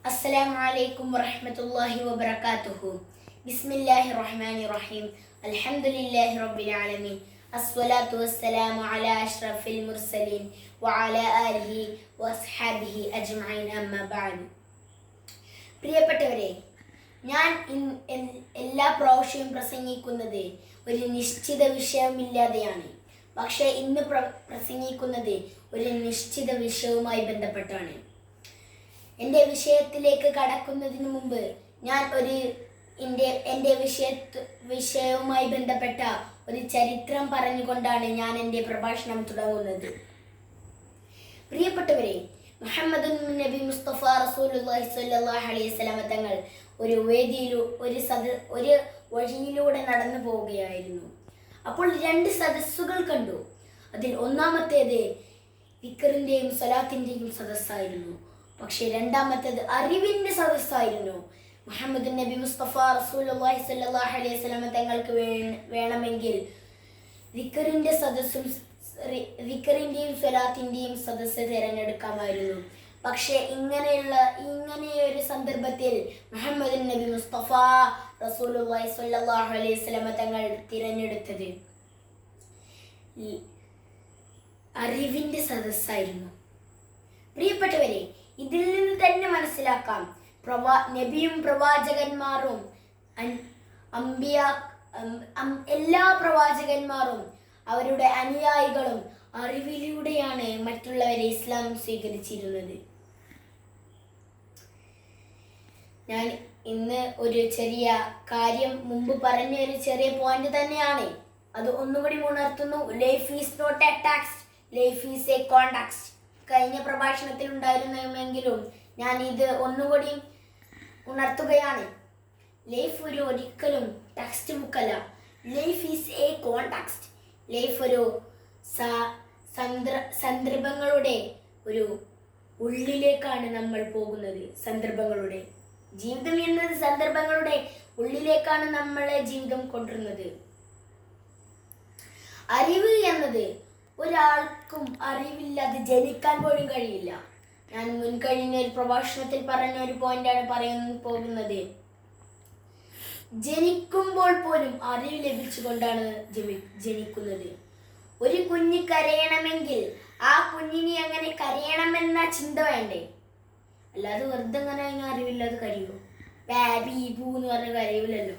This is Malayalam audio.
Assalamualaikum warahmatullahi wabarakatuh. Bismillahirrahmanirrahim. Alhamdulillahi rabbil alamin. Assalatu wassalamu ala ashrafil mursalin wa ala alihi wa ashabihi ajma'in amma ba'd. പ്രിയപ്പെട്ടവരെ, ഞാൻ എല്ലാ പ്രാവശ്യവും പ്രസംഗിക്കുന്നത് ഒരു നിശ്ചിത വിഷയമില്ലാതെയാണ്. പക്ഷേ ഇന്ന് പ്രസംഗിക്കുന്നത് ഒരു നിശ്ചിത വിഷയവുമായി ബന്ധപ്പെട്ടാണ്. എൻ്റെ വിഷയത്തിലേക്ക് കടക്കുന്നതിന് മുമ്പ് ഞാൻ എൻ്റെ വിഷയവുമായി ബന്ധപ്പെട്ട ഒരു ചരിത്രം പറഞ്ഞുകൊണ്ടാണ് ഞാൻ എൻ്റെ പ്രഭാഷണം തുടങ്ങുന്നത്. പ്രിയപ്പെട്ടവരെ, മുഹമ്മദ് നബി മുസ്തഫ റസൂലുള്ളാഹി സ്വല്ലല്ലാഹു അലൈഹി വസല്ലം തങ്ങൾ ഒരു വഴിയിലൂടെ നടന്നു പോവുകയായിരുന്നു. അപ്പോൾ രണ്ട് സദസ്സുകൾ കണ്ടു. അതിൽ ഒന്നാമത്തേത് ദിക്റിന്റെയും സ്വലാത്തിന്റെയും സദസ്സായിരുന്നു. പക്ഷേ രണ്ടാമത്തേത് അറിവിന്റെ സദസ്സായിരുന്നു. മുഹമ്മദ് നബി മുസ്തഫ റസൂലുള്ളാഹി സ്വല്ലല്ലാഹു അലൈഹി വസല്ലം തങ്ങൾക്ക് വേണമെങ്കിൽ ദിക്റിന്റെയും സ്വലാത്തിന്റെയും സദസ്സ് തിരഞ്ഞെടുക്കാമായിരുന്നു. പക്ഷേ ഇങ്ങനെയൊരു സന്ദർഭത്തിൽ മുഹമ്മദ് നബി മുസ്തഫ റസൂലുള്ളാഹി സ്വല്ലല്ലാഹു അലൈഹി വസല്ലം തങ്ങൾ തിരഞ്ഞെടുത്തത് അറിവിന്റെ സദസ്സായിരുന്നു. പ്രിയപ്പെട്ടവരെ, ഇതിൽ നിന്ന് തന്നെ മനസ്സിലാക്കാം, നബിയും പ്രവാചകന്മാരും എല്ലാ പ്രവാചകന്മാരും അവരുടെ അനുയായികളും അറിവിലൂടെയാണ് മറ്റുള്ളവരെ ഇസ്ലാം സ്വീകരിച്ചിരുന്നത്. ഞാൻ ഇന്ന് ഒരു ചെറിയ കാര്യം മുമ്പ് പറഞ്ഞ ഒരു ചെറിയ പോയിന്റ് തന്നെയാണ്. അത് ഒന്നുകൂടി ഉണർത്തുന്നു. Life is not a text, life is a context. കഴിഞ്ഞ പ്രഭാഷണത്തിൽ ഉണ്ടായിരുന്നെങ്കിലും ഞാൻ ഇത് ഒന്നുകൂടി ഉണർത്തുകയാണ്. ലൈഫ് ഒരിക്കലും ടെക്സ്റ്റ് ബുക്കല്ല. Life is a context. Life ഒരു സന്ദർഭങ്ങളുടെ ഒരു ഉള്ളിലേക്കാണ് നമ്മൾ പോകുന്നത്. ജീവിതം എന്നത് സന്ദർഭങ്ങളുടെ ഉള്ളിലേക്കാണ് നമ്മളെ ജീവിതം കൊണ്ടുവരുന്നത്. അറിവ് എന്നത് ഒരാൾക്കും അറിവില്ലാതെ ജനിക്കാൻ പോലും കഴിയില്ല. ഞാൻ മുൻകഴിഞ്ഞ ഒരു പ്രഭാഷണത്തിൽ പറഞ്ഞ ഒരു പോയിന്റാണ് പറയാൻ പോകുന്നത്. ജനിക്കുമ്പോൾ പോലും അറിവ് ലഭിച്ചുകൊണ്ടാണ് ജനിക്കുന്നത്. ഒരു കുഞ്ഞ് കരയണമെങ്കിൽ ആ കുഞ്ഞിനെ അങ്ങനെ കരയണമെന്ന ചിന്ത വേണ്ടേ? അല്ലാതെ വെറുതെ അങ്ങനെ അറിവില്ലാതെ കരയോ? ബാബി ബൂ എന്ന് പറഞ്ഞ കരയൂലല്ലോ.